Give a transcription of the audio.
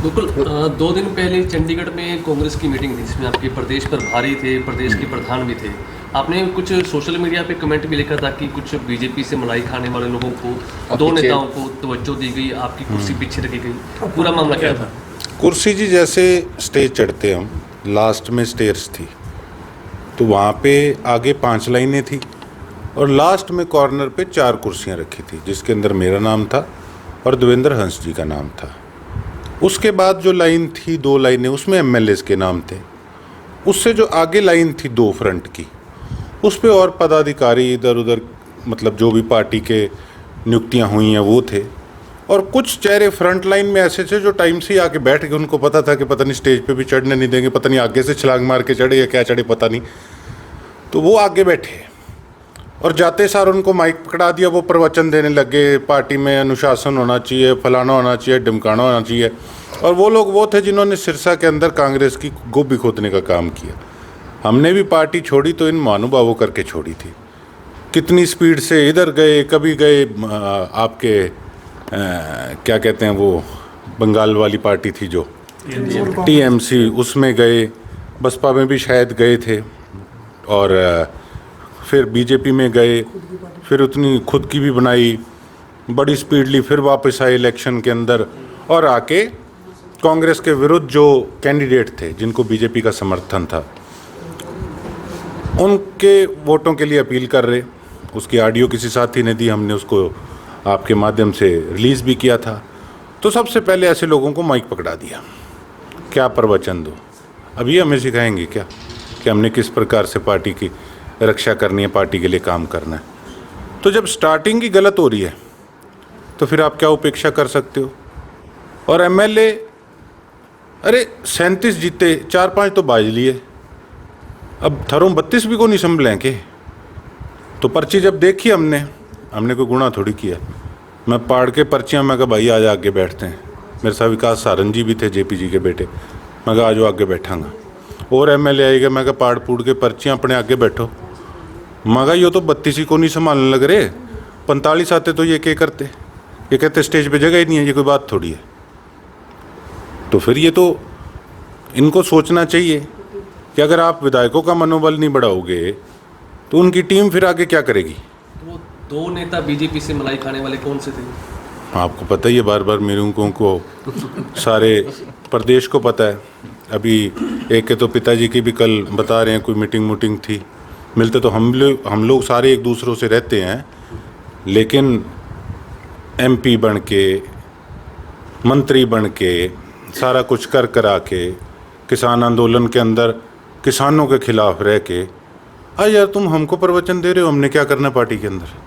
बिल्कुल। 2 दिन पहले चंडीगढ़ में कांग्रेस की मीटिंग थी जिसमें आपके प्रदेश प्रभारी थे, प्रदेश के प्रधान भी थे। आपने कुछ सोशल मीडिया पे कमेंट भी लिखा था कि कुछ बीजेपी से मलाई खाने वाले लोगों को, 2 नेताओं को तवज्जो दी गई, आपकी कुर्सी पीछे रखी गई। पूरा मामला क्या था? कुर्सी जी, जैसे स्टेज चढ़ते हम, लास्ट में स्टेयर्स थी, तो वहाँ पे आगे 5 लाइनें थी और लास्ट में कॉर्नर पे 4 कुर्सियाँ रखी थी, जिसके अंदर मेरा नाम था और देवेंद्र हंस जी का नाम था। उसके बाद जो लाइन थी, 2 लाइनें, उसमें एमएलएस के नाम थे। उससे जो आगे लाइन थी 2 फ्रंट की, उस पे और पदाधिकारी इधर उधर, मतलब जो भी पार्टी के नियुक्तियां हुई हैं वो थे। और कुछ चेहरे फ्रंट लाइन में ऐसे थे जो टाइम से ही आके बैठ गए, उनको पता था कि पता नहीं स्टेज पे भी चढ़ने नहीं देंगे, पता नहीं आगे से छलांग मार के चढ़े या क्या चढ़े पता नहीं, तो वो आगे बैठे और जाते सार उनको माइक पकड़ा दिया। वो प्रवचन देने लगे, पार्टी में अनुशासन होना चाहिए, फलाना होना चाहिए, ढिमकाना होना चाहिए। और वो लोग वो थे जिन्होंने सिरसा के अंदर कांग्रेस की गोभी खोदने का काम किया। हमने भी पार्टी छोड़ी तो इन महानुभावों करके छोड़ी थी। कितनी स्पीड से इधर गए, कभी गए आपके क्या कहते हैं वो बंगाल वाली पार्टी थी जो टीएमसी, उसमें गए, बसपा में भी शायद गए थे, और फिर बीजेपी में गए, फिर उतनी खुद की भी बनाई, बड़ी स्पीड ली, फिर वापस आए इलेक्शन के अंदर और आके कांग्रेस के विरुद्ध जो कैंडिडेट थे जिनको बीजेपी का समर्थन था उनके वोटों के लिए अपील कर रहे। उसकी ऑडियो किसी साथी ने दी, हमने उसको आपके माध्यम से रिलीज़ भी किया था। तो सबसे पहले ऐसे लोगों को माइक पकड़ा दिया, क्या प्रवचन दो। अब ये हमें सिखाएंगे क्या कि हमने किस प्रकार से पार्टी की रक्षा करनी है, पार्टी के लिए काम करना है। तो जब स्टार्टिंग ही गलत हो रही है तो फिर आप क्या उपेक्षा कर सकते हो। और एमएलए, अरे 37 जीते, 4-5 तो बाज लिए, अब थरों 32 भी को नहीं संभलें के। तो पर्ची जब देखी हमने कोई गुनाह थोड़ी किया। मैं पाड़ के पर्चियाँ, मैं कहा भाई आज आगे बैठते हैं। मेरे साथ विकास सारन जी भी थे, जेपी जी के बेटे। मैं कहा आज आगे बैठांगा। और एमएलए आएगा, मैं कहा पाड़ पूड़ के पर्चियाँ अपने आगे बैठो। मैं कहा ये तो 32 ही को नहीं संभालने लग रहे, 45 आते तो ये क्या करते। ये कहते स्टेज पे जगह ही नहीं है, ये कोई बात थोड़ी है। तो फिर ये तो इनको सोचना चाहिए कि अगर आप विधायकों का मनोबल नहीं बढ़ाओगे तो उनकी टीम फिर आगे क्या करेगी। वो 2 नेता बीजेपी से मलाई खाने वाले कौन से थे? आपको पता ही है, बार बार मेरे को सारे प्रदेश को पता है। अभी एक के तो पिताजी की भी कल बता रहे हैं कोई मीटिंग थी। मिलते तो हम लोग सारे एक दूसरों से रहते हैं, लेकिन एमपी बन के, मंत्री बन के, सारा कुछ करा के, किसान आंदोलन के अंदर किसानों के खिलाफ रह के, यार तुम हमको प्रवचन दे रहे हो, हमने क्या करना पार्टी के अंदर।